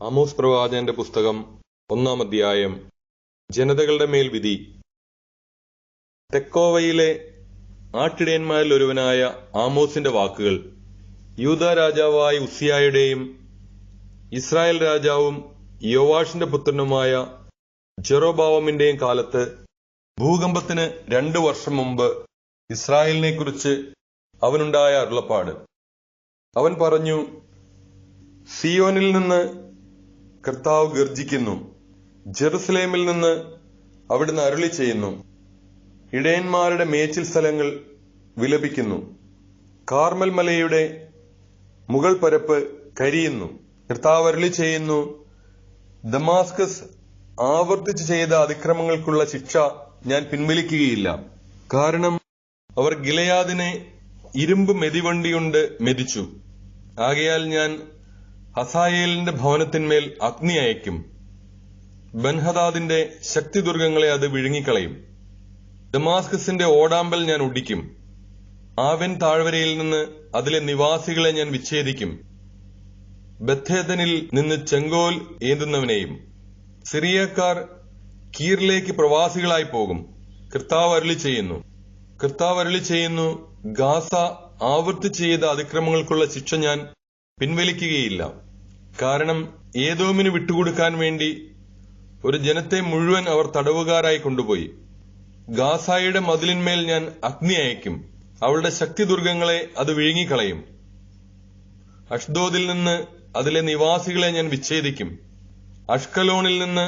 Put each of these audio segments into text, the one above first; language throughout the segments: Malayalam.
ആമോസ് പ്രവാചകന്റെ പുസ്തകം 1-ാം അധ്യായം. ജനതകളുടെ മേൽ വിധി. തെക്കോവയിലെ ആട്ടിടയന്മാരിൽ ഒരുവനായ ആമോസിന്റെ വാക്കുകൾ. യൂദാ രാജാവായ ഉസ്സിയായുടെയും ഇസ്രായേൽ രാജാവും യോവാഷിന്റെ പുത്രനുമായ ജെറൊബോവാമിന്റെയും കാലത്ത് ഭൂകമ്പത്തിന് 2 വർഷം മുമ്പ് ഇസ്രായേലിനെ കുറിച്ച് അവനുണ്ടായ അരുളപ്പാട്. അവൻ പറഞ്ഞു, സിയോനിൽ നിന്ന് കർത്താവ് ഗർജിക്കുന്നു, ജെറുസലേമിൽ നിന്ന് അവിടുന്ന് അരുളി ചെയ്യുന്നു. ഇടയന്മാരുടെ മേച്ചിൽ സ്ഥലങ്ങൾ വിലപിക്കുന്നു, കാർമൽ മലയുടെ മുകൾ പരപ്പ് കരിയുന്നു. കർത്താവ് അരുളി ചെയ്യുന്നു, ദമാസ്കസ് ആവർത്തിച്ച് ചെയ്ത അതിക്രമങ്ങൾക്കുള്ള ശിക്ഷ ഞാൻ പിൻവലിക്കുകയില്ല. കാരണം അവർ ഗിലെയാദിനെ ഇരുമ്പ് മെതിവണ്ടികൊണ്ട് മെതിച്ചു. ആകയാൽ ഞാൻ ഹസായേലിന്റെ ഭവനത്തിന്മേൽ അഗ്നി അയക്കും. ബൻഹദാദിന്റെ ശക്തിദുർഗങ്ങളെ അത് വിഴുങ്ങിക്കളയും. ദമാസ്കസിന്റെ ഓടാമ്പൽ ഞാൻ ഒടിക്കും. ആവെൻ താഴ്വരയിൽ നിന്ന് അതിലെ നിവാസികളെ ഞാൻ വിച്ഛേദിക്കും. ബത്തേദനിൽ നിന്ന് ചെങ്കോൽ ഏന്തുന്നവനെയും. സിറിയക്കാർ കീറിലേക്ക് പ്രവാസികളായി പോകും. കർത്താവ് അരുളി ചെയ്യുന്നു, ഗാസ ആവർത്തിച്ച് ചെയ്ത അതിക്രമങ്ങൾക്കുള്ള ശിക്ഷ ഞാൻ പിൻവലിക്കുകയില്ല. കാരണം ഏദോമിന് വിട്ടുകൊടുക്കാൻ വേണ്ടി ഒരു ജനത്തെ മുഴുവൻ അവർ തടവുകാരായി കൊണ്ടുപോയി. ഗാസായുടെ മതിലിന്മേൽ ഞാൻ അഗ്നി അയക്കും. അവളുടെ ശക്തിദുർഗങ്ങളെ അത് വിഴുങ്ങിക്കളയും. അഷ്ദോദിൽ നിന്ന് അതിലെ നിവാസികളെ ഞാൻ വിച്ഛേദിക്കും. അഷ്കലോണിൽ നിന്ന്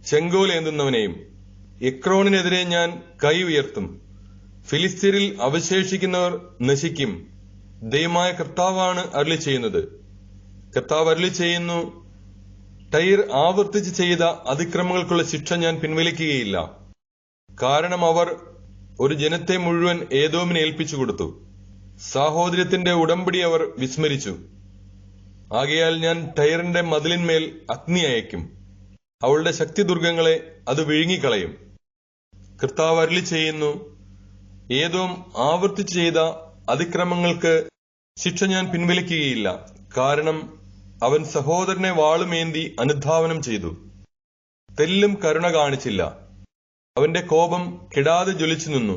ചെങ്കോൽ ഏന്തുന്നവനെയും. എക്രോണിനെതിരെ ഞാൻ കൈ ഉയർത്തും. ഫിലിസ്ത്യരിൽ അവശേഷിക്കുന്നവർ നശിക്കും. ദൈവമായ കർത്താവാണ് അരുളി ചെയ്യുന്നത്. കർത്താവ് അരുളി ചെയ്യുന്നു, ടൈർ ആവർത്തിച്ച് ചെയ്ത അതിക്രമങ്ങൾക്കുള്ള ശിക്ഷ ഞാൻ പിൻവലിക്കുകയില്ല. കാരണം അവർ ഒരു ജനത്തെ മുഴുവൻ ഏദോമിന് ഏൽപ്പിച്ചു കൊടുത്തു. സാഹോദര്യത്തിന്റെ ഉടമ്പടി അവർ വിസ്മരിച്ചു. ആകയാൽ ഞാൻ ടൈറിന്റെ മതിലിന്മേൽ അഗ്നി അയക്കും. അവളുടെ ശക്തിദുർഗങ്ങളെ അത് വിഴുങ്ങിക്കളയും. കർത്താവ് അരുളി ചെയ്യുന്നു, ഏദോം ആവർത്തിച്ച് ചെയ്ത അതിക്രമങ്ങൾക്ക് ശിക്ഷ ഞാൻ പിൻവലിക്കുകയില്ല. കാരണം അവൻ സഹോദരനെ വാളുമേന്തി അനുധാവനം ചെയ്തു, തെല്ലും കരുണ കാണിച്ചില്ല. അവന്റെ കോപം കെടാതെ ജ്വലിച്ചു നിന്നു,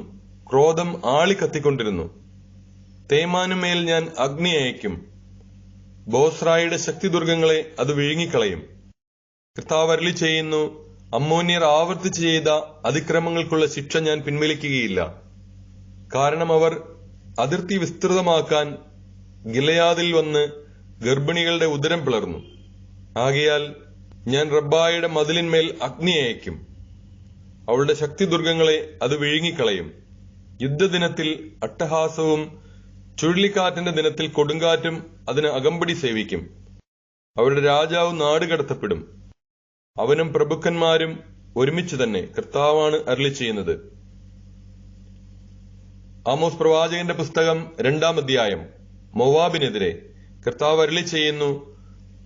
ക്രോധം ആളിക്കത്തിക്കൊണ്ടിരുന്നു. തേമാനുമേൽ ഞാൻ അഗ്നി അയക്കും. ബോസ്രായുടെ ശക്തിദുർഗങ്ങളെ അത് വിഴുങ്ങിക്കളയും. കർത്താവ് അരുളി ചെയ്യുന്നു, അമ്മോന്യർ ആവർത്തിച്ച് ചെയ്ത അതിക്രമങ്ങൾക്കുള്ള ശിക്ഷ ഞാൻ പിൻവലിക്കുകയില്ല. കാരണം അവർ അതിർത്തി വിസ്തൃതമാക്കാൻ ഗിലെയാദിൽ വന്ന് ഗർഭിണികളുടെ ഉദരം പിളർന്നു. ആകയാൽ ഞാൻ റബ്ബായുടെ മതിലിന്മേൽ അഗ്നി അയക്കും. അവളുടെ ശക്തിദുർഗങ്ങളെ അത് വിഴുങ്ങിക്കളയും. യുദ്ധദിനത്തിൽ അട്ടഹാസവും ചുഴലിക്കാറ്റിന്റെ ദിനത്തിൽ കൊടുങ്കാറ്റും അതിന് അകമ്പടി സേവിക്കും. അവരുടെ രാജാവ് നാടുകടത്തപ്പെടും. അവനും പ്രഭുക്കന്മാരും ഒരുമിച്ച് തന്നെ. കർത്താവാണ് അരുളി ചെയ്യുന്നത്. ആമോസ് പ്രവാചകന്റെ പുസ്തകം 2-ാം അധ്യായം. മൊവാബിനെതിരെ. കർത്താവ് അരുളി ചെയ്യുന്നു,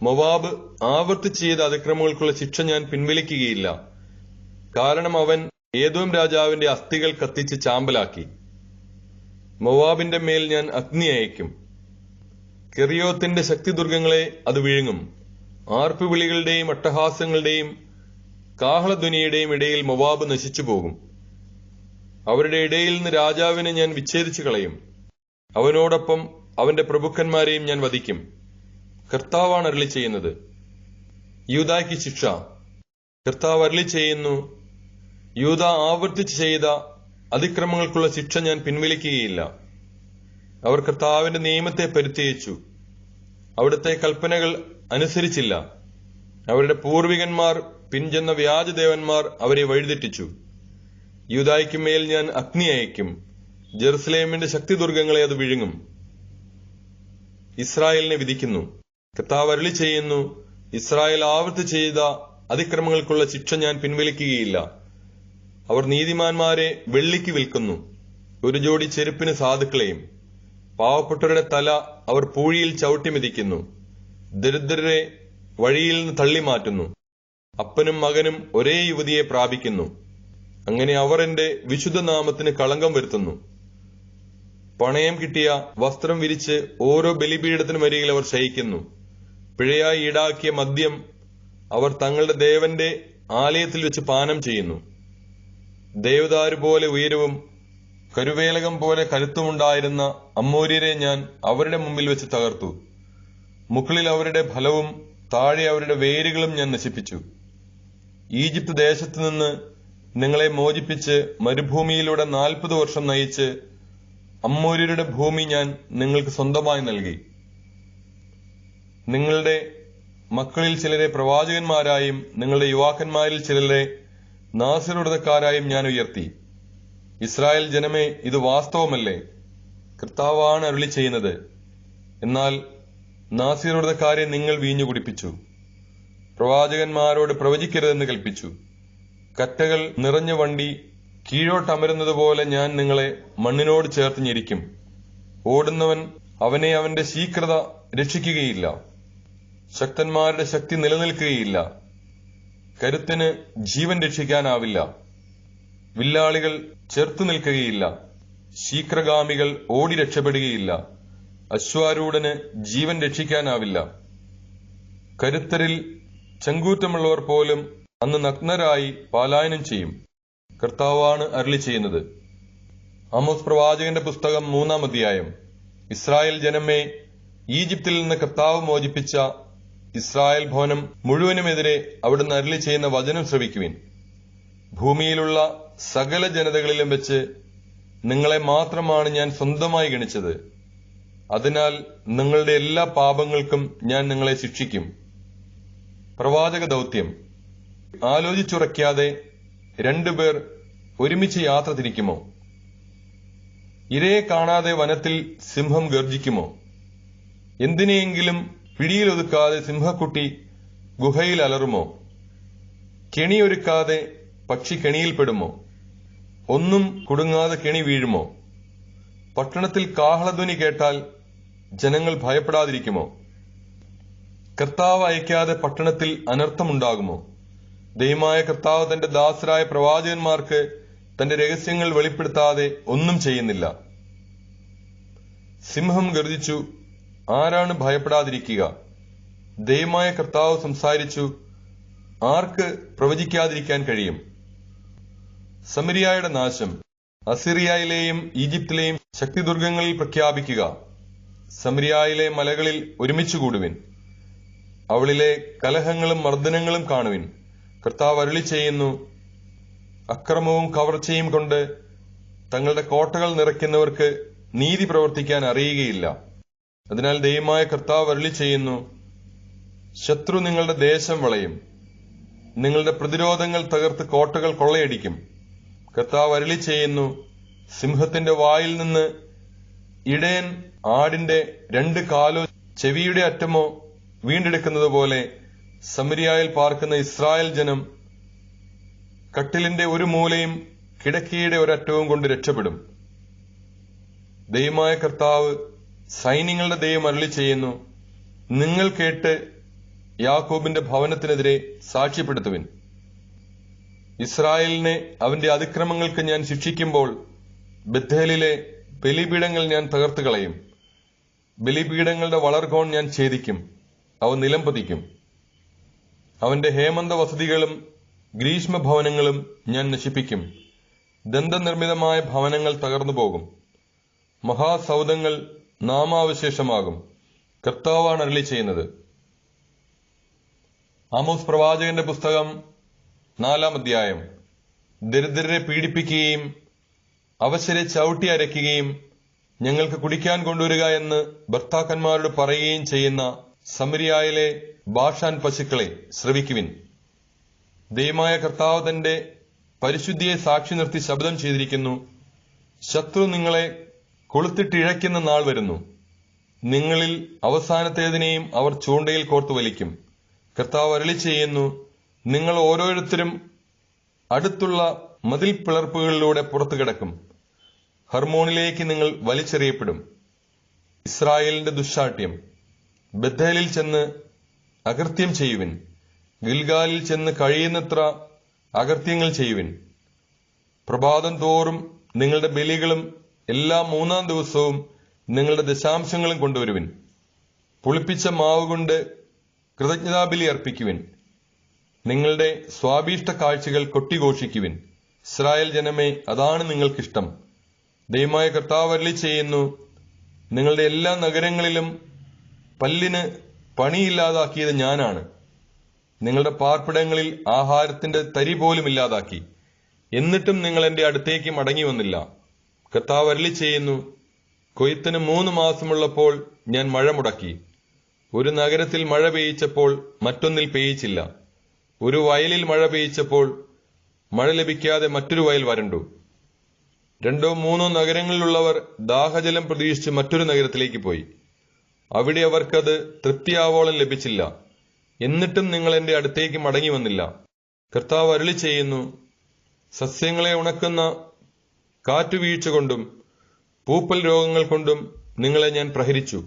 മൊവാബ് ആവർത്തിച്ച് ചെയ്ത അതിക്രമങ്ങൾക്കുള്ള ശിക്ഷ ഞാൻ പിൻവലിക്കുകയില്ല. കാരണം അവൻ ഏദോം രാജാവിന്റെ അസ്ഥികൾ കത്തിച്ച് ചാമ്പലാക്കി. മൊവാബിന്റെ മേൽ ഞാൻ അഗ്നി അയക്കും. കെറിയോത്തിന്റെ ശക്തിദുർഗങ്ങളെ അത് വിഴുങ്ങും. ആർപ്പുവിളികളുടെയും അട്ടഹാസങ്ങളുടെയും കാഹളധ്വനിയുടെയും ഇടയിൽ മൊവാബ് നശിച്ചു പോകും. അവരുടെ ഇടയിൽ നിന്ന് രാജാവിനെ ഞാൻ വിച്ഛേദിച്ചു കളയും. അവനോടൊപ്പം അവന്റെ പ്രഭുക്കന്മാരെയും ഞാൻ വധിക്കും. കർത്താവാണ് അരുളി ചെയ്യുന്നത്. യൂദായ്ക്ക് ശിക്ഷ. കർത്താവ് അരുളി ചെയ്യുന്നു, യൂദ ആവർത്തിച്ച് ചെയ്ത അതിക്രമങ്ങൾക്കുള്ള ശിക്ഷ ഞാൻ പിൻവലിക്കുകയില്ല. അവർ കർത്താവിന്റെ നിയമത്തെ പരിത്യജിച്ചു. അവിടുത്തെ കൽപ്പനകൾ അനുസരിച്ചില്ല. അവരുടെ പൂർവികന്മാർ പിൻചെന്ന വ്യാജദേവന്മാർ അവരെ വഴിതെറ്റിച്ചു. യൂദായ്ക്ക് മേൽ ഞാൻ അഗ്നി അയക്കും. ജെറുസലേമിന്റെ ശക്തിദുർഗങ്ങളെ അത് വിഴുങ്ങും. ഇസ്രായേലിനെ വിധിക്കുന്നു. കർത്താവ് അരുളി ചെയ്യുന്നു, ഇസ്രായേൽ ആവർത്തിച്ച് ചെയ്ത അതിക്രമങ്ങൾക്കുള്ള ശിക്ഷ ഞാൻ പിൻവലിക്കുകയില്ല. അവർ നീതിമാന്മാരെ വെള്ളിക്ക് വിൽക്കുന്നു, ഒരു ജോഡി ചെരുപ്പിന് സാധുക്കളെയും. പാവപ്പെട്ടവരുടെ തല അവർ പൂഴിയിൽ ചവിട്ടി മെതിക്കുന്നു. ദരിദ്രരെ വഴിയിൽ നിന്ന് തള്ളി മാറ്റുന്നു. അപ്പനും മകനും ഒരേ യുവതിയെ പ്രാപിക്കുന്നു. അങ്ങനെ അവർ എന്റെ വിശുദ്ധനാമത്തിന് കളങ്കം വരുത്തുന്നു. പണയം കിട്ടിയ വസ്ത്രം വിരിച്ച് ഓരോ ബലിപീഠത്തിനും അരികിൽ അവർ ശയിക്കുന്നു. പിഴയായി ഈടാക്കിയ മദ്യം അവർ തങ്ങളുടെ ദേവന്റെ ആലയത്തിൽ വെച്ച് പാനം ചെയ്യുന്നു. ദേവദാരു പോലെ ഉയരവും കരുവേലകം പോലെ കരുത്തുമുണ്ടായിരുന്ന അമ്മോര്യരെ ഞാൻ അവരുടെ മുമ്പിൽ വെച്ച് തകർത്തു. മുകളിൽ അവരുടെ ഫലവും താഴെ അവരുടെ വേരുകളും ഞാൻ നശിപ്പിച്ചു. ഈജിപ്ത് ദേശത്തു നിന്ന് നിങ്ങളെ മോചിപ്പിച്ച് മരുഭൂമിയിലൂടെ 40 വർഷം നയിച്ച് അമ്മോര്യരുടെ ഭൂമി ഞാൻ നിങ്ങൾക്ക് സ്വന്തമായി നൽകി. നിങ്ങളുടെ മക്കളിൽ ചിലരെ പ്രവാചകന്മാരായും നിങ്ങളുടെ യുവാക്കന്മാരിൽ ചിലരെ നാസിർ വ്രതക്കാരായും ഞാൻ ഉയർത്തി. ഇസ്രായേൽ ജനമേ, ഇത് വാസ്തവമല്ലേ? കർത്താവാണ് അരുളി ചെയ്യുന്നത്. എന്നാൽ നാസിർ വ്രതക്കാരെ നിങ്ങൾ വീഞ്ഞു കുടിപ്പിച്ചു, പ്രവാചകന്മാരോട് പ്രവചിക്കരുതെന്ന് കൽപ്പിച്ചു. കറ്റകൾ നിറഞ്ഞ വണ്ടി കീഴോട്ടമരുന്നതുപോലെ ഞാൻ നിങ്ങളെ മണ്ണിനോട് ചേർത്ത് ഞെരിക്കും. ഓടുന്നവൻ അവനെ അവന്റെ ശീഘ്രത രക്ഷിക്കുകയില്ല. ശക്തന്മാരുടെ ശക്തി നിലനിൽക്കുകയില്ല. കരുത്തിന് ജീവൻ രക്ഷിക്കാനാവില്ല. വില്ലാളികൾ ചെറുത്തു നിൽക്കുകയില്ല. ശീഘ്രഗാമികൾ ഓടി രക്ഷപ്പെടുകയില്ല. അശ്വാരൂഢന് ജീവൻ രക്ഷിക്കാനാവില്ല. കരുത്തരിൽ ചങ്കൂറ്റമുള്ളവർ പോലും അന്ന് നഗ്നരായി പലായനം ചെയ്യും. കർത്താവാണ് അരുളി ചെയ്യുന്നത്. ആമോസ് പ്രവാചകന്റെ പുസ്തകം 3-ാം അധ്യായം. ഇസ്രായേൽ ജനമേ, ഈജിപ്തിൽ നിന്ന് കർത്താവ് മോചിപ്പിച്ച ഇസ്രായേൽ ഭവനം മുഴുവനുമെതിരെ അവിടുന്ന് അരുളി ചെയ്യുന്ന വചനം ശ്രവിക്കുവിൻ. ഭൂമിയിലുള്ള സകല ജനതകളിലും വെച്ച് നിങ്ങളെ മാത്രമാണ് ഞാൻ സ്വന്തമായി ഗണിച്ചത്. അതിനാൽ നിങ്ങളുടെ എല്ലാ പാപങ്ങൾക്കും ഞാൻ നിങ്ങളെ ശിക്ഷിക്കും. പ്രവാചക ദൗത്യം. ആലോചിച്ചുറയ്ക്കാതെ 2 പേർ ഒരുമിച്ച് യാത്ര തിരിക്കുമോ? ഇരയെ കാണാതെ വനത്തിൽ സിംഹം ഗർജിക്കുമോ? എന്തിനെയെങ്കിലും പിടിയിലൊതുക്കാതെ സിംഹക്കുട്ടി ഗുഹയിൽ അലറുമോ? കെണിയൊരുക്കാതെ പക്ഷി കെണിയിൽപ്പെടുമോ? ഒന്നും കുടുങ്ങാതെ കെണി വീഴുമോ? പട്ടണത്തിൽ കാഹളധ്വനി കേട്ടാൽ ജനങ്ങൾ ഭയപ്പെടാതിരിക്കുമോ? കർത്താവ് അയക്കാതെ പട്ടണത്തിൽ അനർത്ഥമുണ്ടാകുമോ? ദൈവമായ കർത്താവ് തന്റെ ദാസരായ പ്രവാചകന്മാർക്ക് തന്റെ രഹസ്യങ്ങൾ വെളിപ്പെടുത്താതെ ഒന്നും ചെയ്യുന്നില്ല. സിംഹം ഗർജിച്ചു, ആരാണ് ഭയപ്പെടാതിരിക്കുക? ദൈവമായ കർത്താവ് സംസാരിച്ചു, ആർക്ക് പ്രവചിക്കാതിരിക്കാൻ കഴിയും? സമരിയായുടെ നാശം. അസിറിയയിലെയും ഈജിപ്തിലെയും ശക്തിദുർഗങ്ങളിൽ പ്രഖ്യാപിക്കുക. സമരിയയിലെ മലകളിൽ ഒരുമിച്ചുകൂടുവിൻ. അവളിലെ കലഹങ്ങളും മർദ്ദനങ്ങളും കാണുവിൻ. കർത്താവ് അരുളി ചെയ്യുന്നു, അക്രമവും കവർച്ചയും കൊണ്ട് തങ്ങളുടെ കോട്ടകൾ നിറയ്ക്കുന്നവർക്ക് നീതി പ്രവർത്തിക്കാൻ അറിയുകയില്ല. അതിനാൽ ദൈവമായ കർത്താവ് അരുളി ചെയ്യുന്നു, ശത്രു നിങ്ങളുടെ ദേശം വളയും, നിങ്ങളുടെ പ്രതിരോധങ്ങൾ തകർത്ത് കോട്ടകൾ കൊള്ളയടിക്കും. കർത്താവ് അരുളി ചെയ്യുന്നു, സിംഹത്തിന്റെ വായിൽ നിന്ന് ഇടയൻ ആടിന്റെ 2 കാലോ ചെവിയുടെ അറ്റമോ വീണ്ടെടുക്കുന്നത് പോലെ സമരിയയിൽ പാർക്കുന്ന ഇസ്രായേൽ ജനം കട്ടിലിന്റെ ഒരു മൂലയും കിടക്കയുടെ ഒരറ്റവും കൊണ്ട് രക്ഷപ്പെടും. ദൈവമായ കർത്താവ് സൈന്യങ്ങളുടെ ദൈവം അരുളി ചെയ്യുന്നു, നിങ്ങൾ കേട്ട് യാക്കോബിന്റെ ഭവനത്തിനെതിരെ സാക്ഷ്യപ്പെടുത്തുവിൻ. ഇസ്രായേലിനെ അവന്റെ അതിക്രമങ്ങൾക്ക് ഞാൻ ശിക്ഷിക്കുമ്പോൾ ബethേലിലെ ബലിപീഠങ്ങൾ ഞാൻ തകർത്തു കളയും. ബലിപീഠങ്ങളുടെ വളർകോൺ ഞാൻ ഛേദിക്കും, അവ നിലം പതിക്കും. അവന്റെ ഹേമന്ത വസതികളും ഗ്രീഷ്മഭവനങ്ങളും ഞാൻ നശിപ്പിക്കും. ദന്തനിർമ്മിതമായ ഭവനങ്ങൾ തകർന്നു പോകും. മഹാസൗധങ്ങൾ നാമാവശേഷമാകും. കർത്താവാണ് അരുളി ചെയ്യുന്നത്. ആമോസ് പ്രവാചകന്റെ പുസ്തകം 4-ാം അധ്യായം. ദരിദ്രരെ പീഡിപ്പിക്കുകയും അവശരെ ചവിട്ടി അരയ്ക്കുകയും ഞങ്ങൾക്ക് കുടിക്കാൻ കൊണ്ടുവരിക എന്ന് ഭർത്താക്കന്മാരോട് പറയുകയും ചെയ്യുന്ന സമരിയയിലെ ബാഷാൻ പശുക്കളെ ശ്രവിക്കുവിൻ. ദൈവമായ കർത്താവ് തന്റെ പരിശുദ്ധിയെ സാക്ഷി നിർത്തി ശബ്ദം ചെയ്തിരിക്കുന്നു, ശത്രു നിങ്ങളെ കൊളുത്തിട്ടിഴയ്ക്കുന്ന നാൾ വരുന്നു. നിങ്ങളിൽ അവസാനത്തേതിനെയും അവർ ചൂണ്ടയിൽ കോർത്തു വലിക്കും. കർത്താവ് അരുളി ചെയ്യുന്നു, നിങ്ങൾ ഓരോരുത്തരും അടുത്തുള്ള മതിൽ പിളർപ്പുകളിലൂടെ പുറത്തു കിടക്കും. ഹർമോണിലേക്ക് നിങ്ങൾ വലിച്ചെറിയപ്പെടും. ഇസ്രായേലിന്റെ ദുശ്ശാഠ്യം. ബethേലിൽ ചെന്ന് അകൃത്യം ചെയ്യുവിൻ. ഗിൽഗാലിൽ ചെന്ന് കഴിയുന്നത്ര അകൃത്യങ്ങൾ ചെയ്യുവിൻ. പ്രഭാതം തോറും നിങ്ങളുടെ ബലികളും എല്ലാ 3-ാം ദിവസവും നിങ്ങളുടെ ദശാംശങ്ങളും കൊണ്ടുവരുവിൻ. പുളിപ്പിച്ച മാവ് കൊണ്ട് കൃതജ്ഞതാബലി അർപ്പിക്കുവിൻ. നിങ്ങളുടെ സ്വാഭീഷ്ട കാഴ്ചകൾ കൊട്ടിഘോഷിക്കുവിൻ. ഇസ്രായേൽ ജനമേ, അതാണ് നിങ്ങൾക്കിഷ്ടം. ദൈവമായ കർത്താവ് അരുളി ചെയ്യുന്നു, നിങ്ങളുടെ എല്ലാ നഗരങ്ങളിലും പല്ലിന് പണിയില്ലാതാക്കിയത് ഞാനാണ്. നിങ്ങളുടെ പാർപ്പിടങ്ങളിൽ ആഹാരത്തിന്റെ തരി പോലും ഇല്ലാതാക്കി. എന്നിട്ടും നിങ്ങൾ എന്റെ അടുത്തേക്ക് മടങ്ങി വന്നില്ല. കർത്താവ് അരുളി ചെയ്യുന്നു, കൊയ്ത്തിന് 3 മാസമുള്ളപ്പോൾ ഞാൻ മഴ മുടക്കി. ഒരു നഗരത്തിൽ മഴ പെയ്യിച്ചപ്പോൾ മറ്റൊന്നിൽ പെയ്യിച്ചില്ല. ഒരു വയലിൽ മഴ പെയ്യിച്ചപ്പോൾ മഴ ലഭിക്കാതെ മറ്റൊരു വയൽ വരണ്ടു. 2 3 നഗരങ്ങളിലുള്ളവർ ദാഹജലം പ്രതീക്ഷിച്ച് മറ്റൊരു നഗരത്തിലേക്ക് പോയി. അവിടെ അവർക്കത് തൃപ്തിയാവോളം ലഭിച്ചില്ല. എന്നിട്ടും നിങ്ങൾ എന്റെ അടുത്തേക്ക് മടങ്ങി വന്നില്ല. കർത്താവ് അരുളി ചെയ്യുന്നു, സസ്യങ്ങളെ ഉണക്കുന്ന കാറ്റുവീഴ്ച കൊണ്ടും പൂപ്പൽ രോഗങ്ങൾ കൊണ്ടും നിങ്ങളെ ഞാൻ പ്രഹരിച്ചു.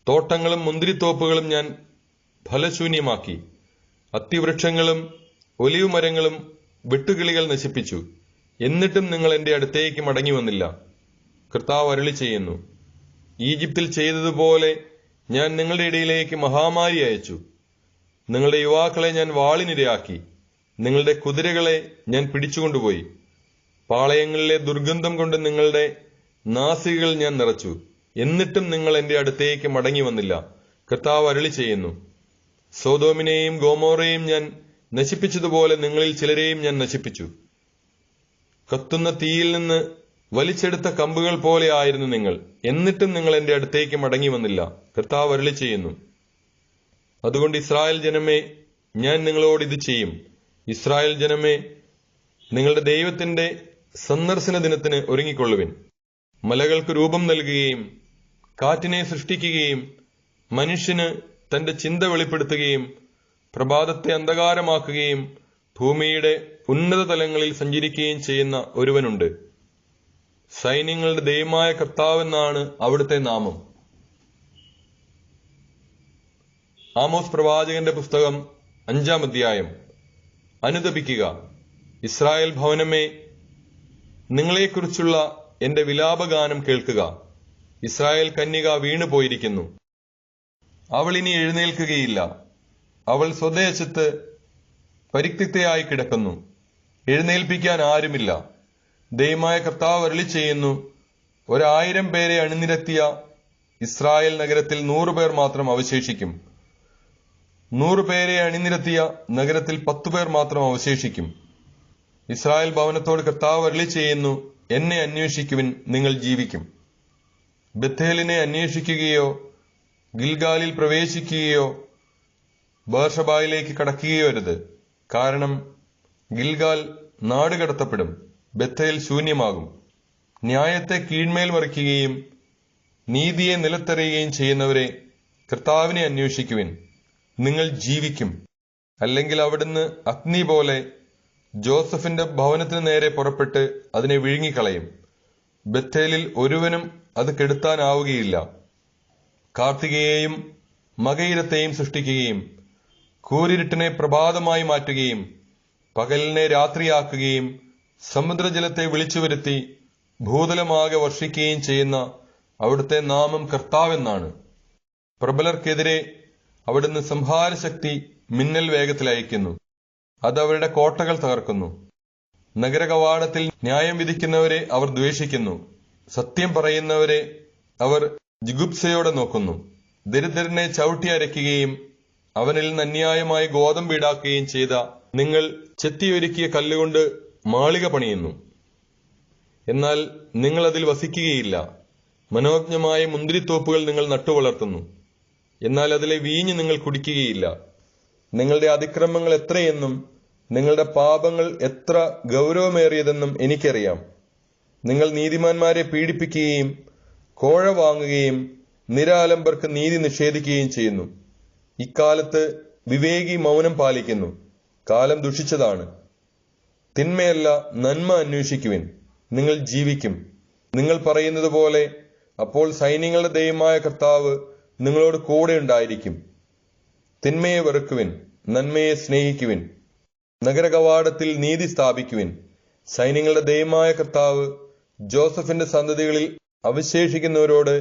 തോട്ടങ്ങളും മുന്തിരിത്തോപ്പുകളും ഞാൻ ഫലശൂന്യമാക്കി. അത്തിവൃക്ഷങ്ങളും ഒലിവ് മരങ്ങളും വെട്ടുകിളികൾ നശിപ്പിച്ചു. എന്നിട്ടും നിങ്ങൾ എന്റെ അടുത്തേക്ക് മടങ്ങി വന്നില്ല. കർത്താവ് അരുളി ചെയ്യുന്നു, ഈജിപ്തിൽ ചെയ്തതുപോലെ ഞാൻ നിങ്ങളുടെ ഇടയിലേക്ക് മഹാമാരി അയച്ചു. നിങ്ങളുടെ യുവാക്കളെ ഞാൻ വാളിനിരയാക്കി. നിങ്ങളുടെ കുതിരകളെ ഞാൻ പിടിച്ചുകൊണ്ടുപോയി. പാളയങ്ങളിലെ ദുർഗന്ധം കൊണ്ട് നിങ്ങളുടെ നാസികകൾ ഞാൻ നിറച്ചു. എന്നിട്ടും നിങ്ങൾ എന്റെ അടുത്തേക്ക് മടങ്ങി വന്നില്ല. കർത്താവ് അരുളി ചെയ്യുന്നു, സോദോമിനെയും ഗോമോറയെയും ഞാൻ നശിപ്പിച്ചതുപോലെ നിങ്ങളിൽ ചിലരെയും ഞാൻ നശിപ്പിച്ചു. കത്തുന്ന തീയിൽ നിന്ന് വലിച്ചെടുത്ത കമ്പുകൾ പോലെ ആയിരുന്നു നിങ്ങൾ. എന്നിട്ടും നിങ്ങൾ എന്റെ അടുത്തേക്ക് മടങ്ങി വന്നില്ല. കർത്താവ് അരുളി ചെയ്യുന്നു, അതുകൊണ്ട് ഇസ്രായേൽ ജനമേ, ഞാൻ നിങ്ങളോട് ഇത് ചെയ്യും. ഇസ്രായേൽ ജനമേ, നിങ്ങളുടെ ദൈവത്തിന്റെ സന്ദർശന ദിനത്തിന് ഒരുങ്ങിക്കൊള്ളുവിൻ. മലകൾക്ക് രൂപം നൽകുകയും കാറ്റിനെ സൃഷ്ടിക്കുകയും മനുഷ്യന് തന്റെ ചിന്ത വെളിപ്പെടുത്തുകയും പ്രഭാതത്തെ അന്ധകാരമാക്കുകയും ഭൂമിയുടെ ഉന്നത തലങ്ങളിൽ സഞ്ചരിക്കുകയും ചെയ്യുന്ന ഒരുവനുണ്ട്. സൈന്യങ്ങളുടെ ദൈവമായ കർത്താവെന്നാണ് അവിടുത്തെ നാമം. ആമോസ് പ്രവാചകന്റെ പുസ്തകം 5-ാം അധ്യായം. അനുതപിക്കുക, ഇസ്രായേൽ ഭവനമേ, നിങ്ങളെക്കുറിച്ചുള്ള എന്റെ വിലാപഗാനം കേൾക്കുക. ഇസ്രായേൽ കന്യക വീണുപോയിരിക്കുന്നു. അവൾ ഇനി എഴുന്നേൽക്കുകയില്ല. അവൾ സ്വദേശത്ത് പരിത്യക്തയായി കിടക്കുന്നു. എഴുന്നേൽപ്പിക്കാൻ ആരുമില്ല. ദൈവമായ കർത്താവ് അരുളി ചെയ്യുന്നു, 1000 പേരെ അണിനിരത്തിയ ഇസ്രായേൽ നഗരത്തിൽ 100 പേർ മാത്രം അവശേഷിക്കും. 100 പേരെ അണിനിരത്തിയ നഗരത്തിൽ 10 പേർ മാത്രം അവശേഷിക്കും. ഇസ്രായേൽ ഭവനത്തോട് കർത്താവ് അരുളി ചെയ്യുന്നു, എന്നെ അന്വേഷിക്കുവിൻ, നിങ്ങൾ ജീവിക്കും. ബethേലിനെ അന്വേഷിക്കുകയോ ഗിൽഗാലിൽ പ്രവേശിക്കുകയോ ബേർഷബായിലേക്ക് കടക്കുകയോ അരുത്. കാരണം ഗിൽഗാൽ നാടുകടത്തപ്പെടും, ബethേൽ ശൂന്യമാകും. ന്യായത്തെ കീഴ്മേൽ മറിക്കുകയും നീതിയെ നിലത്തെറിയുകയും ചെയ്യുന്നവരെ, കർത്താവിനെ അന്വേഷിക്കുവിൻ, നിങ്ങൾ ജീവിക്കും. അല്ലെങ്കിൽ അവിടുന്ന് അഗ്നി പോലെ ജോസഫിന്റെ ഭവനത്തിന് നേരെ പുറപ്പെട്ട് അതിനെ വിഴുങ്ങിക്കളയും. ബethേലിൽ ഒരുവനും അത് കെടുത്താനാവുകയില്ല. കാർത്തികയെയും മകയിരത്തെയും സൃഷ്ടിക്കുകയും കൂരിരുട്ടിനെ പ്രഭാതമായി മാറ്റുകയും പകലിനെ രാത്രിയാക്കുകയും സമുദ്രജലത്തെ വിളിച്ചുവരുത്തി ഭൂതലമാകെ വർഷിക്കുകയും ചെയ്യുന്ന അവിടുത്തെ നാമം കർത്താവെന്നാണ്. പ്രബലർക്കെതിരെ അവിടുന്ന് സംഹാരശക്തി മിന്നൽ വേഗത്തിൽ അയക്കുന്നു. അത് അവരുടെ കോട്ടകൾ തകർക്കുന്നു. നഗരകവാടത്തിൽ ന്യായം വിധിക്കുന്നവരെ അവർ ദ്വേഷിക്കുന്നു. സത്യം പറയുന്നവരെ അവർ ജിഗുപ്സയോടെ നോക്കുന്നു. ദരിദ്രനെ ചവിട്ടി അരയ്ക്കുകയും അവനിൽ നിന്ന് അന്യായമായി ഗോതമ്പ് ഈടാക്കുകയും ചെയ്ത നിങ്ങൾ ചെത്തിയൊരുക്കിയ കല്ലുകൊണ്ട് മാളിക പണിയുന്നു. എന്നാൽ നിങ്ങൾ അതിൽ വസിക്കുകയില്ല. മനോജ്ഞമായ മുന്തിരിത്തോപ്പുകൾ നിങ്ങൾ നട്ടുവളർത്തുന്നു. എന്നാൽ അതിലെ വീഞ്ഞ് നിങ്ങൾ കുടിക്കുകയില്ല. നിങ്ങളുടെ അതിക്രമങ്ങൾ എത്രയെന്നും നിങ്ങളുടെ പാപങ്ങൾ എത്ര ഗൗരവമേറിയതെന്നും എനിക്കറിയാം. നിങ്ങൾ നീതിമാന്മാരെ പീഡിപ്പിക്കുകയും കോഴ വാങ്ങുകയും നിരാലംബർക്ക് നീതി നിഷേധിക്കുകയും ചെയ്യുന്നു. ഇക്കാലത്ത് വിവേകി മൗനം പാലിക്കുന്നു. കാലം ദുഷിച്ചതാണ്. തിന്മയല്ല, നന്മ അന്വേഷിക്കുവിൻ, നിങ്ങൾ ജീവിക്കും. നിങ്ങൾ പറയുന്നത് പോലെ അപ്പോൾ സൈന്യങ്ങളുടെ ദൈവമായ കർത്താവ് നിങ്ങളോട് കൂടെ ഉണ്ടായിരിക്കും. തിന്മയെ വെറുക്കുവിൻ, നന്മയെ സ്നേഹിക്കുവിൻ. നഗരകവാടത്തിൽ നീതി സ്ഥാപിക്കുവിൻ. സൈന്യങ്ങളുടെ ദൈവമായ കർത്താവ് ജോസഫിന്റെ സന്തതികളിൽ അവശേഷിക്കുന്നവരോട്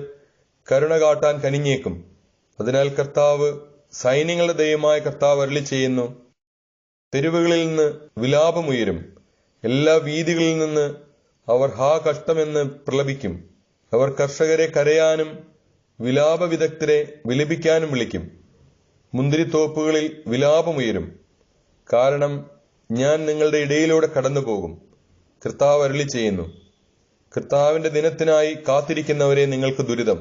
കരുണ കാട്ടാൻ കനിഞ്ഞേക്കും. അതിനാൽ കർത്താവ് സൈന്യങ്ങളുടെ ദൈവമായ കർത്താവ് അരുളി ചെയ്യുന്നു, തെരുവുകളിൽ നിന്ന് വിലാപമുയരും, എല്ലാ വീഥികളിൽ നിന്ന് അവർ ഹാ കഷ്ടമെന്ന് പ്രലപിക്കും. അവർ കർഷകരെ കരയാനും വിലാപ വിദഗ്ധരെ വിലപിക്കാനും വിളിക്കും. മുന്തിരിത്തോപ്പുകളിൽ വിലാപമുയരും, കാരണം ഞാൻ നിങ്ങളുടെ ഇടയിലൂടെ കടന്നുപോകും. കർത്താവ് അരുളി ചെയ്യുന്നു, കർത്താവിന്റെ ദിനത്തിനായി കാത്തിരിക്കുന്നവരെ നിങ്ങൾക്ക് ദുരിതം.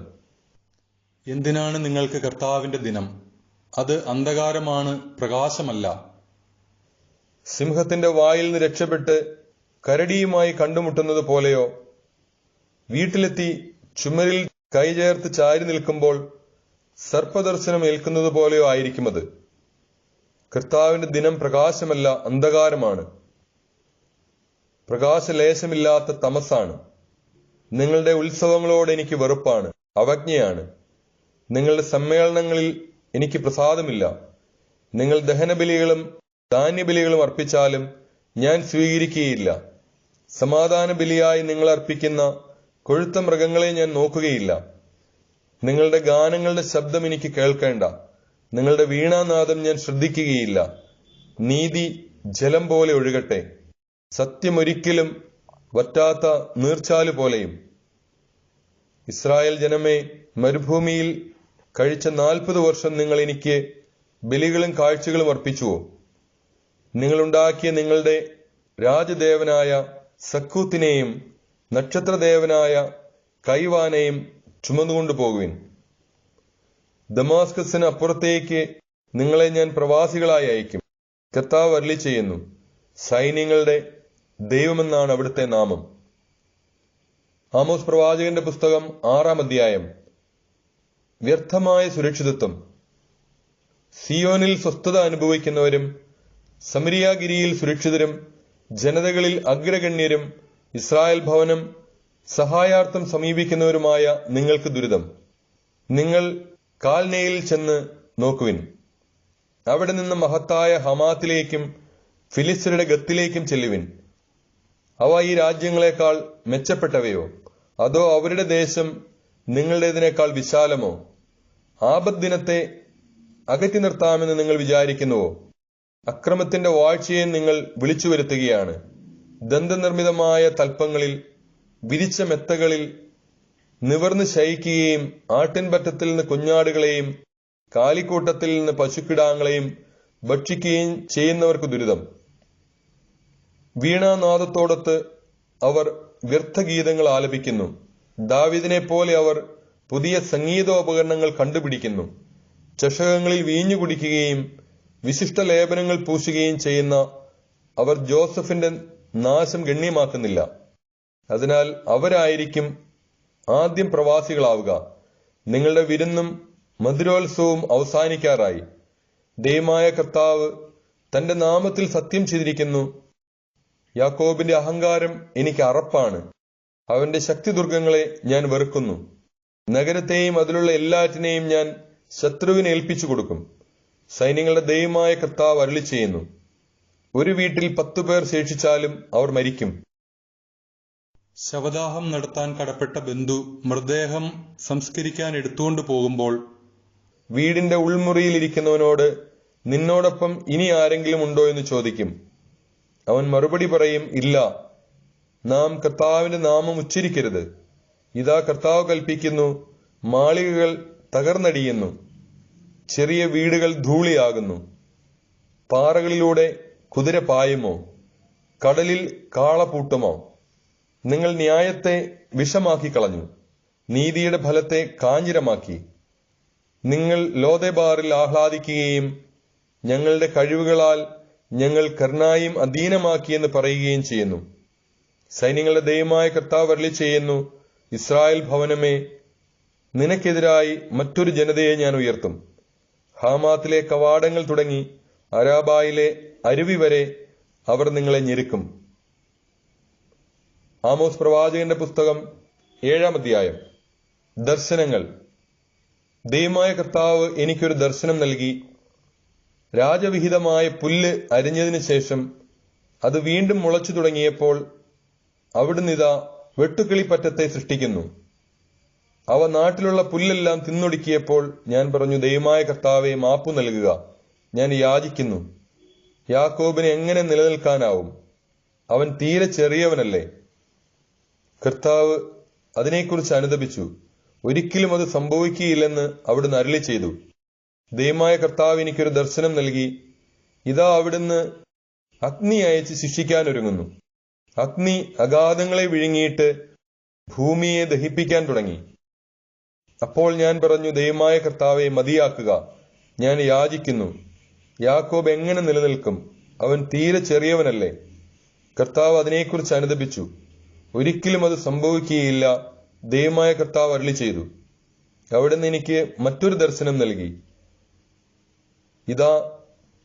എന്തിനാണ് നിങ്ങൾക്ക് കർത്താവിന്റെ ദിനം? അത് അന്ധകാരമാണ്, പ്രകാശമല്ല. സിംഹത്തിന്റെ വായിൽ നിന്ന് രക്ഷപ്പെട്ട് കരടിയുമായി കണ്ടുമുട്ടുന്നത് പോലെയോ, വീട്ടിലെത്തി ചുമരിൽ കൈചേർത്ത് ചാരി നിൽക്കുമ്പോൾ സർപ്പദർശനം ഏൽക്കുന്നത് പോലെയോ ആയിരിക്കും അത്. കർത്താവിന്റെ ദിനം പ്രകാശമല്ല, അന്ധകാരമാണ്, പ്രകാശലേശമില്ലാത്ത തമസാണ്. നിങ്ങളുടെ ഉത്സവങ്ങളോട് എനിക്ക് വെറുപ്പാണ്, അവജ്ഞയാണ്. നിങ്ങളുടെ സമ്മേളനങ്ങളിൽ എനിക്ക് പ്രസാദമില്ല. നിങ്ങൾ ദഹനബലികളും ധാന്യബലികളും അർപ്പിച്ചാലും ഞാൻ സ്വീകരിക്കുകയില്ല. സമാധാന ബലിയായി നിങ്ങൾ അർപ്പിക്കുന്ന കൊഴുത്ത മൃഗങ്ങളെ ഞാൻ നോക്കുകയില്ല. നിങ്ങളുടെ ഗാനങ്ങളുടെ ശബ്ദം എനിക്ക് കേൾക്കേണ്ട, നിങ്ങളുടെ വീണാനാദം ഞാൻ ശ്രദ്ധിക്കുകയില്ല. നീതി ജലം പോലെ ഒഴുകട്ടെ, സത്യമൊരിക്കലും വറ്റാത്ത നീർച്ചാല് പോലെയും. ഇസ്രായേൽ ജനമേ, മരുഭൂമിയിൽ കഴിച്ച 40 വർഷം നിങ്ങൾ എനിക്ക് ബലികളും കാഴ്ചകളും അർപ്പിച്ചുവോ? നിങ്ങളുണ്ടാക്കിയ നിങ്ങളുടെ രാജദേവനായ സക്കൂത്തിനെയും നക്ഷത്രദേവനായ കൈവാനെയും ചുമന്നുകൊണ്ടു പോകുവിൻ. ദമാസ്കസിന് അപ്പുറത്തേക്ക് നിങ്ങളെ ഞാൻ പ്രവാസികളായി അയക്കും. കർത്താവ് അരുളി ചെയ്യുന്നു, സൈന്യങ്ങളുടെ ദൈവമെന്നാണ് അവിടുത്തെ നാമം. ആമോസ് പ്രവാചകന്റെ പുസ്തകം 6-ാം അധ്യായം. വ്യർത്ഥമായ സുരക്ഷിതത്വം. സിയോനിൽ സ്വസ്ഥത അനുഭവിക്കുന്നവരും സമരിയാഗിരിയിൽ സുരക്ഷിതരും ജനതകളിൽ അഗ്രഗണ്യരും ഇസ്രായേൽ ഭവനം സഹായാർത്ഥം സമീപിക്കുന്നവരുമായ നിങ്ങൾക്ക് ദുരിതം. നിങ്ങൾ കാൽനയിൽ ചെന്ന് നോക്കുവിൻ. അവിടെ നിന്ന് മഹത്തായ ഹമാത്തിലേക്കും ഫിലിസ്ത്യരുടെ ഗത്തിലേക്കും ചെല്ലുവിൻ. അവ ഈ രാജ്യങ്ങളെക്കാൾ മെച്ചപ്പെട്ടവയോ? അതോ അവരുടെ ദേശം നിങ്ങളുടേതിനേക്കാൾ വിശാലമോ? ആപത്ത് ദിനത്തെ അകറ്റി നിർത്താമെന്ന് നിങ്ങൾ വിചാരിക്കുന്നുവോ? അക്രമത്തിന്റെ വാഴ്ചയെ നിങ്ങൾ വിളിച്ചു വരുത്തുകയാണ്. ദന്തനിർമ്മിതമായ തൽപ്പങ്ങളിൽ വിരിച്ച മെത്തകളിൽ നിവർന്ന് ശയിക്കുകയും ആട്ടിൻപറ്റത്തിൽ നിന്ന് കുഞ്ഞാടുകളെയും കാലിക്കൂട്ടത്തിൽ നിന്ന് പശുക്കിടാങ്ങളെയും ഭക്ഷിക്കുകയും ചെയ്യുന്നവർക്ക് ദുരിതം. വീണാനാദത്തോടൊത്ത് അവർ വ്യർത്ഥഗീതങ്ങൾ ആലപിക്കുന്നു. ദാവീദിനെ പോലെ അവർ പുതിയ സംഗീതോപകരണങ്ങൾ കണ്ടുപിടിക്കുന്നു. ചഷകങ്ങളിൽ വീഞ്ഞു കുടിക്കുകയും വിശിഷ്ട ലേപനങ്ങൾ പൂശുകയും ചെയ്യുന്ന അവർ ജോസഫിന്റെ നാശം ഗണ്യമാക്കുന്നില്ല. അതിനാൽ അവരായിരിക്കും ആദ്യം പ്രവാസികളാവുക. നിങ്ങളുടെ വിരുന്നും മധുരോത്സവവും അവസാനിക്കാറായി. ദൈവമായ കർത്താവ് തന്റെ നാമത്തിൽ സത്യം ചെയ്തിരിക്കുന്നു, യാക്കോബിന്റെ അഹങ്കാരം എനിക്ക് അറപ്പാണ്. അവന്റെ ശക്തിദുർഗങ്ങളെ ഞാൻ വെറുക്കുന്നു. നഗരത്തെയും അതിലുള്ള എല്ലാറ്റിനെയും ഞാൻ ശത്രുവിന് ഏൽപ്പിച്ചു കൊടുക്കും. സൈന്യങ്ങളുടെ ദൈവമായ കർത്താവ് അരുളി ചെയ്യുന്നു, ഒരു വീട്ടിൽ 10 പേർ ശേഷിച്ചാലും അവർ മരിക്കും. ശവദാഹം നടത്താൻ കടപ്പെട്ട ബന്ധു മൃതദേഹം സംസ്കരിക്കാൻ എടുത്തുകൊണ്ടു പോകുമ്പോൾ വീടിന്റെ ഉൾമുറിയിൽ ഇരിക്കുന്നവനോട് നിന്നോടൊപ്പം ഇനി ആരെങ്കിലും ഉണ്ടോ എന്ന് ചോദിക്കും. അവൻ മറുപടി പറയും, ഇല്ല, നാം കർത്താവിന്റെ നാമം ഉച്ചരിക്കരുത്. ഇതാ കർത്താവ് കൽപ്പിക്കുന്നു, മാളികകൾ തകർന്നടിയുന്നു, ചെറിയ വീടുകൾ ധൂളിയാകുന്നു. പാറകളിലൂടെ കുതിര പായുമോ? കടലിൽ കാള പൂട്ടുമോ? നിങ്ങൾ ന്യായത്തെ വിഷമാക്കി കളഞ്ഞു, നീതിയുടെ ഫലത്തെ കാഞ്ഞിരമാക്കി. നിങ്ങൾ ലോദെബാറിൽ ആഹ്ലാദിക്കുകയും ഞങ്ങളുടെ കഴിവുകളാൽ ഞങ്ങൾ കർണായും അധീനമാക്കിയെന്ന് പറയുകയും ചെയ്യുന്നു. സൈന്യങ്ങളുടെ ദൈവമായ കർത്താവ് അരുളി ചെയ്യുന്നു, ഇസ്രായേൽ ഭവനമേ, നിനക്കെതിരായി മറ്റൊരു ജനതയെ ഞാൻ ഉയർത്തും. ഹാമാത്തിലെ കവാടങ്ങൾ തുടങ്ങി അരാബായിലെ അരുവി വരെ അവർ നിങ്ങളെ ഞെരുക്കും. ആമോസ് പ്രവാചകന്റെ പുസ്തകം 7-ാം അധ്യായം. ദർശനങ്ങൾ. ദൈവമായ കർത്താവ് എനിക്കൊരു ദർശനം നൽകി. രാജവിഹിതമായ പുല്ല് അരിഞ്ഞതിനു ശേഷം അത് വീണ്ടും മുളച്ചു തുടങ്ങിയപ്പോൾ അവിടുന്ന് ഇതാ വെട്ടുക്കിളിപ്പറ്റത്തെ സൃഷ്ടിക്കുന്നു. അവ നാട്ടിലുള്ള പുല്ലെല്ലാം തിന്നൊടുക്കിയപ്പോൾ ഞാൻ പറഞ്ഞു, ദൈവമായ കർത്താവെ, മാപ്പു നൽകുക, ഞാൻ യാചിക്കുന്നു. യാക്കോബിന് എങ്ങനെ നിലനിൽക്കാനാവും? അവൻ തീരെ ചെറിയവനല്ലേ? കർത്താവ് അതിനെക്കുറിച്ച് അനുതപിച്ചു. ഒരിക്കലും അത് സംഭവിക്കുകയില്ലെന്ന് അവിടുന്ന് അരുളി ചെയ്തു. ദൈവമായ കർത്താവ് എനിക്കൊരു ദർശനം നൽകി. ഇതാ, അവിടുന്ന് അഗ്നി അയച്ച് ശിക്ഷിക്കാനൊരുങ്ങുന്നു. അഗ്നി അഗാധങ്ങളെ വിഴുങ്ങിയിട്ട് ഭൂമിയെ ദഹിപ്പിക്കാൻ തുടങ്ങി. അപ്പോൾ ഞാൻ പറഞ്ഞു, ദൈവമായ കർത്താവെ, മതിയാക്കുക, ഞാൻ യാചിക്കുന്നു. യാക്കോബ് എങ്ങനെ നിലനിൽക്കും? അവൻ തീരെ ചെറിയവനല്ലേ? കർത്താവ് അതിനെക്കുറിച്ച് അനുതപിച്ചു. ഒരിക്കലും അത് സംഭവിക്കുകയില്ല, ദൈവമായ കർത്താവ് അരുളി ചെയ്തു. അവിടുന്ന് എനിക്ക് മറ്റൊരു ദർശനം നൽകി. ഇതാ,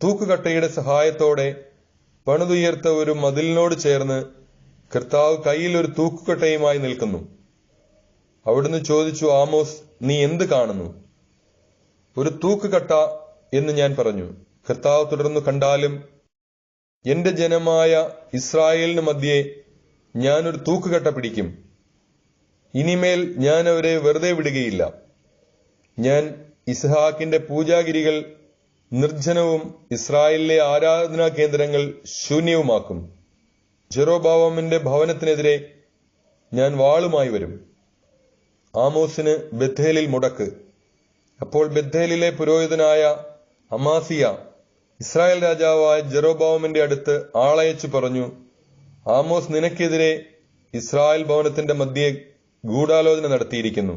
തൂക്കുകട്ടയുടെ സഹായത്തോടെ പണിതുയർത്ത ഒരു മതിലിനോട് ചേർന്ന് കർത്താവ് കയ്യിൽ ഒരു തൂക്കുകട്ടയുമായി നിൽക്കുന്നു. അവിടുന്ന് ചോദിച്ചു, ആമോസ്, നീ എന്ത് കാണുന്നു? ഒരു തൂക്കുകട്ട എന്ന് ഞാൻ പറഞ്ഞു. കർത്താവ് തുടർന്നു, കണ്ടാലും എന്റെ ജനമായ ഇസ്രായേലിന് മധ്യേ ഞാനൊരു തൂക്കുകട്ട പിടിക്കും. ഇനിമേൽ ഞാൻ അവരെ വെറുതെ വിടുകയില്ല. ഞാൻ ഇസ്ഹാക്കിന്റെ പൂജാഗിരികൾ നിർജ്ജനവും ഇസ്രായേലിലെ ആരാധനാ കേന്ദ്രങ്ങൾ ശൂന്യവുമാക്കും. ജെറോബോവാമിന്റെ ഭവനത്തിനെതിരെ ഞാൻ വാളുമായി വരും. ആമോസിന് ബethേലിൽ മുടക്ക്. അപ്പോൾ ബethേലിലെ പുരോഹിതനായ അമാസിയ ഇസ്രായേൽ രാജാവായ ജെറോബോവാമിന്റെ അടുത്ത് ആളയച്ചു പറഞ്ഞു, ആമോസ് നിനക്കെതിരെ ഇസ്രായേൽ ഭവനത്തിന്റെ മധ്യേ ഗൂഢാലോചന നടത്തിയിരിക്കുന്നു.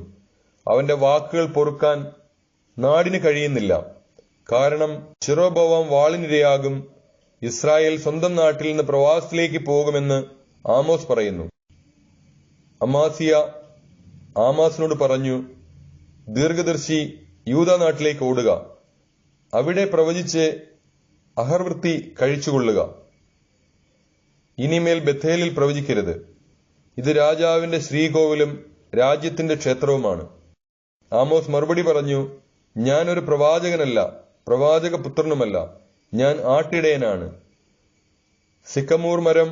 അവന്റെ വാക്കുകൾ പൊറുക്കാൻ നാടിന് കഴിയുന്നില്ല. കാരണം ജെറോബോവാം വാളിനിരയാകും. ഇസ്രായേൽ സ്വന്തം നാട്ടിൽ നിന്ന് പ്രവാസത്തിലേക്ക് പോകുമെന്ന് ആമോസ് പറയുന്നു. അമാസിയ ആമോസിനോട് പറഞ്ഞു, ദീർഘദർശി യൂദാ നാട്ടിലേക്ക് ഓടുക, അവിടെ പ്രവചിച്ച് അഹർവൃത്തി കഴിച്ചുകൊള്ളുക. ഇനിമേൽ ബethേലിൽ പ്രവചിക്കരുത്. ഇത് രാജാവിന്റെ ശ്രീകോവിലും രാജ്യത്തിന്റെ ക്ഷേത്രവുമാണ്. ആമോസ് മറുപടി പറഞ്ഞു, ഞാനൊരു പ്രവാചകനല്ല, പ്രവാചക പുത്രനുമല്ല. ഞാൻ ആട്ടിടയനാണ്. സിക്കമൂർ മരം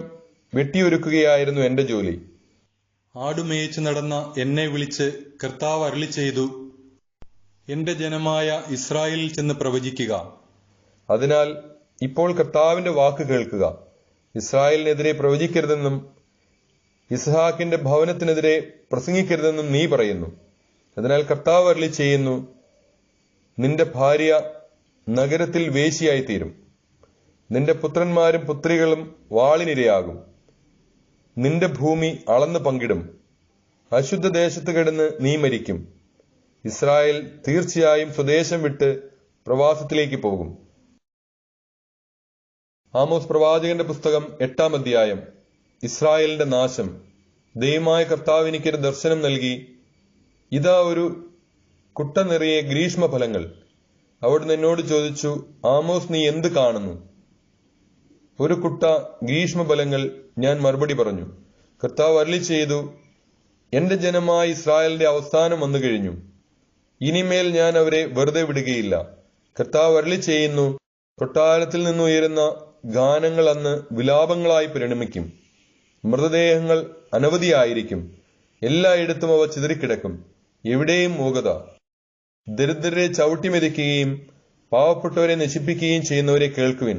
വെട്ടിയൊരുക്കുകയായിരുന്നു എന്റെ ജോലി. ആടുമേയിച്ചു നടന്ന എന്നെ വിളിച്ച് കർത്താവ് അരുളി ചെയ്തു, എന്റെ ജനമായ ഇസ്രായേലിൽ ചെന്ന് പ്രവചിക്കുക. അതിനാൽ ഇപ്പോൾ കർത്താവിന്റെ വാക്ക് കേൾക്കുക. ഇസ്രായേലിനെതിരെ പ്രവചിക്കരുതെന്നും ഇസ്ഹാക്കിന്റെ ഭവനത്തിനെതിരെ പ്രസംഗിക്കരുതെന്നും നീ പറയുന്നു. അതിനാൽ കർത്താവ് അരുളി ചെയ്യുന്നു, നിന്റെ ഭാര്യ നഗരത്തിൽ വേശ്യയായിത്തീരും. നിന്റെ പുത്രന്മാരും പുത്രികളും വാളിനിരയാകും. നിന്റെ ഭൂമി അളന്നു പങ്കിടും. അശുദ്ധ ദേശത്ത് കിടന്ന് നീ മരിക്കും. ഇസ്രായേൽ തീർച്ചയായും സ്വദേശം വിട്ട് പ്രവാസത്തിലേക്ക് പോകും. ആമോസ് പ്രവാചകന്റെ പുസ്തകം 8-ാം അധ്യായം. ഇസ്രായേലിന്റെ നാശം. ദൈവമായ കർത്താവ് എനിക്കൊരു ദർശനം നൽകി. ഇതാ, ഒരു കുട്ട നിറയെ ഗ്രീഷ്മഫലങ്ങൾ. അവിടുന്ന് എന്നോട് ചോദിച്ചു, ആമോസ്, നീ എന്ത് കാണുന്നു? ഒരു കുട്ട ഗ്രീഷ്മഫലങ്ങൾ. ഞാൻ മറുപടി പറഞ്ഞു. കർത്താവ് അരുളി ചെയ്തു, എന്റെ ജനമായ ഇസ്രായേലിന്റെ അവസാനം വന്നു കഴിഞ്ഞു. ഇനിമേൽ ഞാൻ അവരെ വെറുതെ വിടുകയില്ല. കർത്താവ് അരുളി ചെയ്യുന്നു, കൊട്ടാരത്തിൽ നിന്നുയരുന്ന ഗാനങ്ങൾ അന്ന് വിലാപങ്ങളായി പരിണമിക്കും. മൃതദേഹങ്ങൾ അനവധിയായിരിക്കും. എല്ലായിടത്തും അവ ചിതറിക്കിടക്കും. എവിടെയും മൂകത. ദരിദ്രരെ ചവിട്ടിമെതിക്കുകയും പാവപ്പെട്ടവരെ നശിപ്പിക്കുകയും ചെയ്യുന്നവരെ കേൾക്കുവിൻ.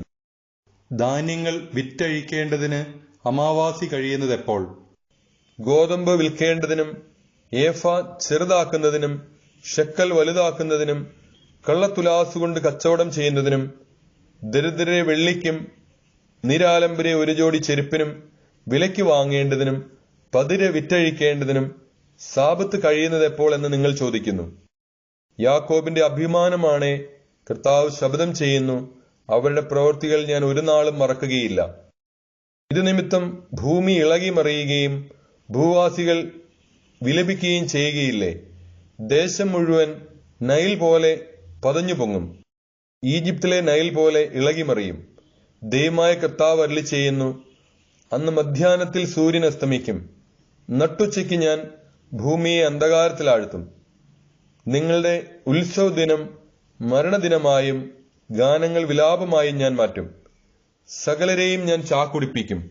ധാന്യങ്ങൾ വിറ്റഴിക്കേണ്ടതിന് അമാവാസി കഴിയുന്നതെപ്പോൾ? ഗോതമ്പ് വിൽക്കേണ്ടതിനും ഏഫ ചെറുതാക്കുന്നതിനും ഷെക്കൽ വലുതാക്കുന്നതിനും കള്ളത്തുലാസുകൊണ്ട് കച്ചവടം ചെയ്യുന്നതിനും ദരിദ്രരെ വെള്ളിക്കും നിരാലംബരെ ഒരു ജോടി ചെരുപ്പിനും വിലയ്ക്ക് വാങ്ങേണ്ടതിനും പതിര് വിറ്റഴിക്കേണ്ടതിനും സാബത്ത് കഴിയുന്നതെപ്പോൾ എന്ന് നിങ്ങൾ ചോദിക്കുന്നു. യാക്കോബിന്റെ അഭിമാനമാണേ, കർത്താവ് ശബ്ദം ചെയ്യുന്നു, അവരുടെ പ്രവൃത്തികൾ ഞാൻ ഒരു നാളും മറക്കുകയില്ല. ഇത് നിമിത്തം ഭൂമി ഇളകി മറിയുകയും ഭൂവാസികൾ വിലപിക്കുകയും ചെയ്യുകയില്ലേ? ദേശം മുഴുവൻ നൈൽ പോലെ പതഞ്ഞു പൊങ്ങും. ഈജിപ്തിലെ നൈൽ പോലെ ഇളകിമറിയും. ദൈവമായ കർത്താവ് അരുളി ചെയ്യുന്നു, അന്ന് മധ്യാഹ്നത്തിൽ സൂര്യൻ അസ്തമിക്കും. നട്ടുച്ചയ്ക്ക് ഞാൻ ഭൂമിയെ അന്ധകാരത്തിലാഴ്ത്തും. നിങ്ങളുടെ ഉത്സവ ദിനം മരണദിനമായും ഗാനങ്ങൾ വിലാപമായും ഞാൻ മാറ്റും. സകലരെയും ഞാൻ ചാക്കുടിപ്പിക്കും.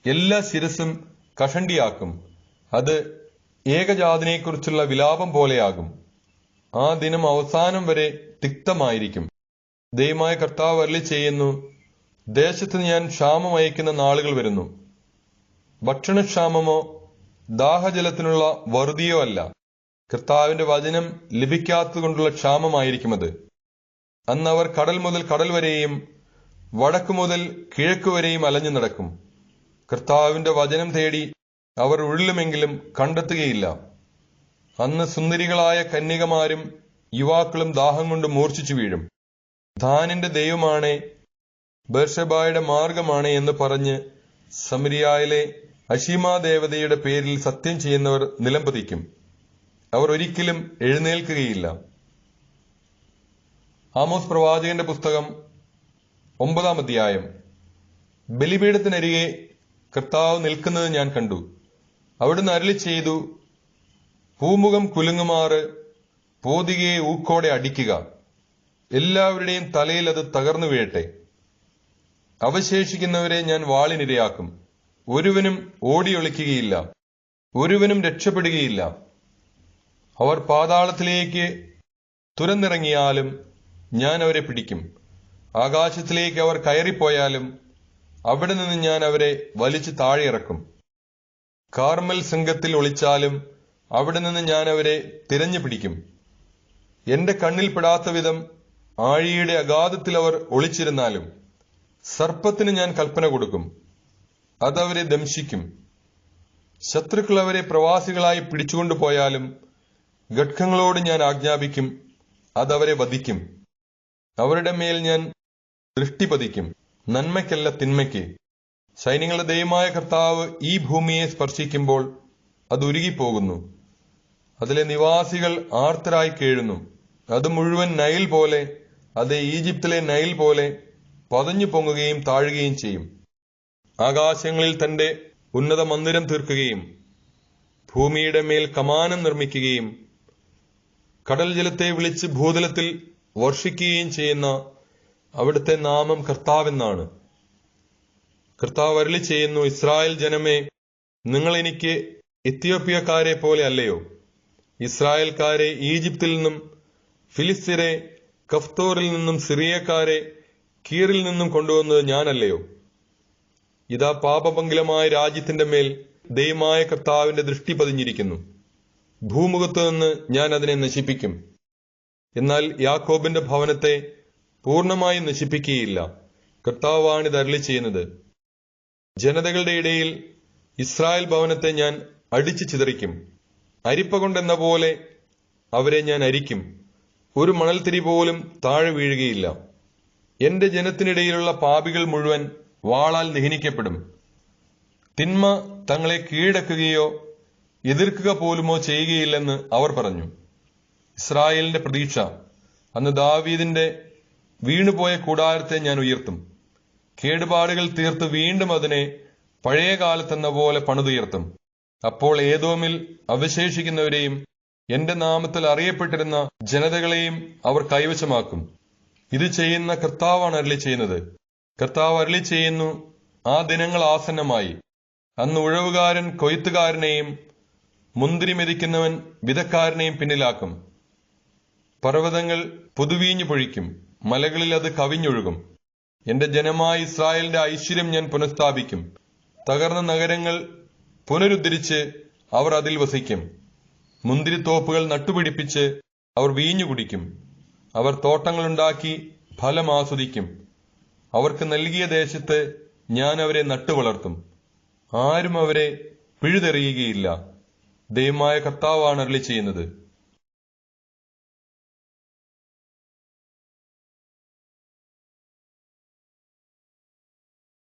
എല്ലാ ശിരസും കഷണ്ടിയാക്കും. അത് ഏകജാതിനെക്കുറിച്ചുള്ള വിലാപം പോലെയാകും. ആ ദിനം അവസാനം വരെ തിക്തമായിരിക്കും. ദൈവമായ കർത്താവ് അരുളിച്ചെയ്യുന്നു, ദേശത്ത് ഞാൻ ക്ഷാമം അയക്കുന്ന നാളുകൾ വരുന്നു. ഭക്ഷണക്ഷാമമോ ദാഹജലത്തിനുള്ള വറുതിയോ അല്ല, കർത്താവിന്റെ വചനം ലഭിക്കാത്തതുകൊണ്ടുള്ള ക്ഷാമമായിരിക്കുമത്. അന്ന് അവർ കടൽ മുതൽ കടൽ വരെയും വടക്കു മുതൽ കിഴക്ക് വരെയും അലഞ്ഞു നടക്കും. കർത്താവിന്റെ വചനം തേടി അവർ ഉഴലുമെങ്കിലും കണ്ടെത്തുകയില്ല. അന്ന് സുന്ദരികളായ കന്യകമാരും യുവാക്കളും ദാഹം കൊണ്ട് മൂർച്ഛിച്ചു വീഴും. ദാനിന്റെ ദൈവമാണേ, ബേർഷെബായുടെ മാർഗമാണേ എന്ന് പറഞ്ഞ് സമരിയായിലെ അഷീമാ ദേവതയുടെ പേരിൽ സത്യം ചെയ്യുന്നവർ നിലംപതിക്കും. അവർ ഒരിക്കലും എഴുന്നേൽക്കുകയില്ല. ആമോസ് പ്രവാചകന്റെ പുസ്തകം 9-ാം അധ്യായം. ബലിപീഠത്തിനരികെ കർത്താവ് നിൽക്കുന്നത് ഞാൻ കണ്ടു. അവിടുന്ന് അരുളിച്ചെയ്തു, പൂമുഖം കുലുങ്ങുമാറ് പോതികയെ ഊക്കോടെ അടിക്കുക, എല്ലാവരുടെയും തലയിൽ അത് തകർന്നു വീഴട്ടെ. അവശേഷിക്കുന്നവരെ ഞാൻ വാളിനിരയാക്കും. ഒരുവനും ഓടിയൊളിക്കുകയില്ല, ഒരുവനും രക്ഷപ്പെടുകയില്ല. അവർ പാതാളത്തിലേക്ക് തുരന്നിറങ്ങിയാലും ഞാൻ അവരെ പിടിക്കും. ആകാശത്തിലേക്ക് അവർ കയറിപ്പോയാലും അവിടെ നിന്ന് ഞാൻ അവരെ വലിച്ചു താഴെയിറക്കും. കാർമൽ ശൃംഗത്തിൽ ഒളിച്ചാലും അവിടെ നിന്ന് ഞാൻ അവരെ തിരഞ്ഞു പിടിക്കും. എന്റെ കണ്ണിൽ പെടാത്ത വിധം ആഴിയുടെ അഗാധത്തിൽ അവർ ഒളിച്ചിരുന്നാലും സർപ്പത്തിന് ഞാൻ കൽപ്പന കൊടുക്കും, അതവരെ ദംശിക്കും. ശത്രുക്കൾ അവരെ പ്രവാസികളായി പിടിച്ചുകൊണ്ടുപോയാലും ഖഡ്ഗങ്ങളോട് ഞാൻ ആജ്ഞാപിക്കും, അതവരെ വധിക്കും. അവരുടെ മേൽ ഞാൻ ദൃഷ്ടി പതിക്കും, നന്മയ്ക്കല്ല തിന്മയ്ക്ക്. സൈന്യങ്ങളുടെ ദൈവമായ കർത്താവ് ഈ ഭൂമിയെ സ്പർശിക്കുമ്പോൾ അത് ഉരുകിപ്പോകുന്നു. അതിലെ നിവാസികൾ ആർത്തരായി കേഴുന്നു. അത് മുഴുവൻ നൈൽ പോലെ, അത് ഈജിപ്തിലെ നൈൽ പോലെ പതഞ്ഞു പൊങ്ങുകയും താഴുകയും ചെയ്യും. ആകാശങ്ങളിൽ തന്റെ ഉന്നത മന്ദിരം തീർക്കുകയും ഭൂമിയുടെ മേൽ കമാനം നിർമ്മിക്കുകയും കടൽ ജലത്തെ വിളിച്ച് ഭൂതലത്തിൽ വർഷിക്കുകയും ചെയ്യുന്ന അവിടുത്തെ നാമം കർത്താവെന്നാണ്. കർത്താവ് അരുളിച്ചെയ്യുന്നു, ഇസ്രായേൽ ജനമേ, നിങ്ങൾ എനിക്ക് എത്യോപ്യക്കാരെ പോലെ അല്ലയോ? ഇസ്രായേൽക്കാരെ ഈജിപ്തിൽ നിന്നും, ഫിലിസ്ത്യരെ കഫ്തോറിൽ നിന്നും, സിറിയക്കാരെ കീറിൽ നിന്നും കൊണ്ടുവന്നത് ഞാനല്ലയോ? ഇതാ പാപപങ്കിലമായ രാജ്യത്തിന്റെ മേൽ ദൈവമായ കർത്താവിന്റെ ദൃഷ്ടി പതിഞ്ഞിരിക്കുന്നു. ഭൂമുഖത്തു നിന്ന് ഞാൻ അതിനെ നശിപ്പിക്കും. എന്നാൽ യാക്കോബിന്റെ ഭവനത്തെ പൂർണ്ണമായും നശിപ്പിക്കുകയില്ല. കർത്താവാണിത് അരുളിച്ചെയ്യുന്നത്. ജനതകളുടെ ഇടയിൽ ഇസ്രായേൽ ഭവനത്തെ ഞാൻ അടിച്ചു ചിതറിക്കും. അരിപ്പ കൊണ്ടെന്ന പോലെ അവരെ ഞാൻ അരിക്കും. ഒരു മണൽത്തിരി പോലും താഴെ വീഴുകയില്ല. എന്റെ ജനത്തിനിടയിലുള്ള പാപികൾ മുഴുവൻ വാളാൽ ദഹിനിക്കപ്പെടും. തിന്മ തങ്ങളെ കീഴടക്കുകയോ എതിർക്കുക പോലുമോ ചെയ്യുകയില്ലെന്ന് അവർ പറഞ്ഞു. ഇസ്രായേലിന്റെ പ്രതീക്ഷ, അന്ന് ദാവീദിന്റെ വീണുപോയ കൂടാരത്തെ ഞാൻ ഉയർത്തും. കേടുപാടുകൾ തീർത്ത് വീണ്ടും അതിനെ പഴയ കാലത്തെന്ന പോലെ പണിതുയർത്തും. അപ്പോൾ ഏദോമിൽ അവശേഷിക്കുന്നവരെയും എന്റെ നാമത്തിൽ അറിയപ്പെട്ടിരുന്ന ജനതകളെയും അവർ കൈവശമാക്കും. ഇത് ചെയ്യുന്ന കർത്താവാണ് അരുളിച്ചെയ്യുന്നത്. കർത്താവ് അരുളിച്ചെയ്യുന്നു, ആ ദിനങ്ങൾ ആസന്നമായി. അന്ന് ഉഴവുകാരൻ കൊയ്ത്തുകാരനെയും മുന്തിരി മെതിക്കുന്നവൻ വിതക്കാരനെയും പിന്നിലാക്കും. പർവ്വതങ്ങൾ പുതുവീഞ്ഞു പൊഴിക്കും, മലകളിൽ അത് കവിഞ്ഞൊഴുകും. എന്റെ ജനമായ ഇസ്രായേലിന്റെ ഐശ്വര്യം ഞാൻ പുനഃസ്ഥാപിക്കും. തകർന്ന നഗരങ്ങൾ പുനരുദ്ധരിച്ച് അവർ അതിൽ വസിക്കും. മുന്തിരിത്തോപ്പുകൾ നട്ടുപിടിപ്പിച്ച് അവർ വീഞ്ഞു കുടിക്കും. അവർ തോട്ടങ്ങളുണ്ടാക്കി ഫലം ആസ്വദിക്കും. അവർക്ക് നൽകിയ ദേശത്ത് ഞാൻ അവരെ നട്ടുവളർത്തും. ആരും അവരെ പിഴുതെറിയുകയില്ല. ദൈവമായ കർത്താവാണ് അരുളിച്ചെയ്യുന്നത്.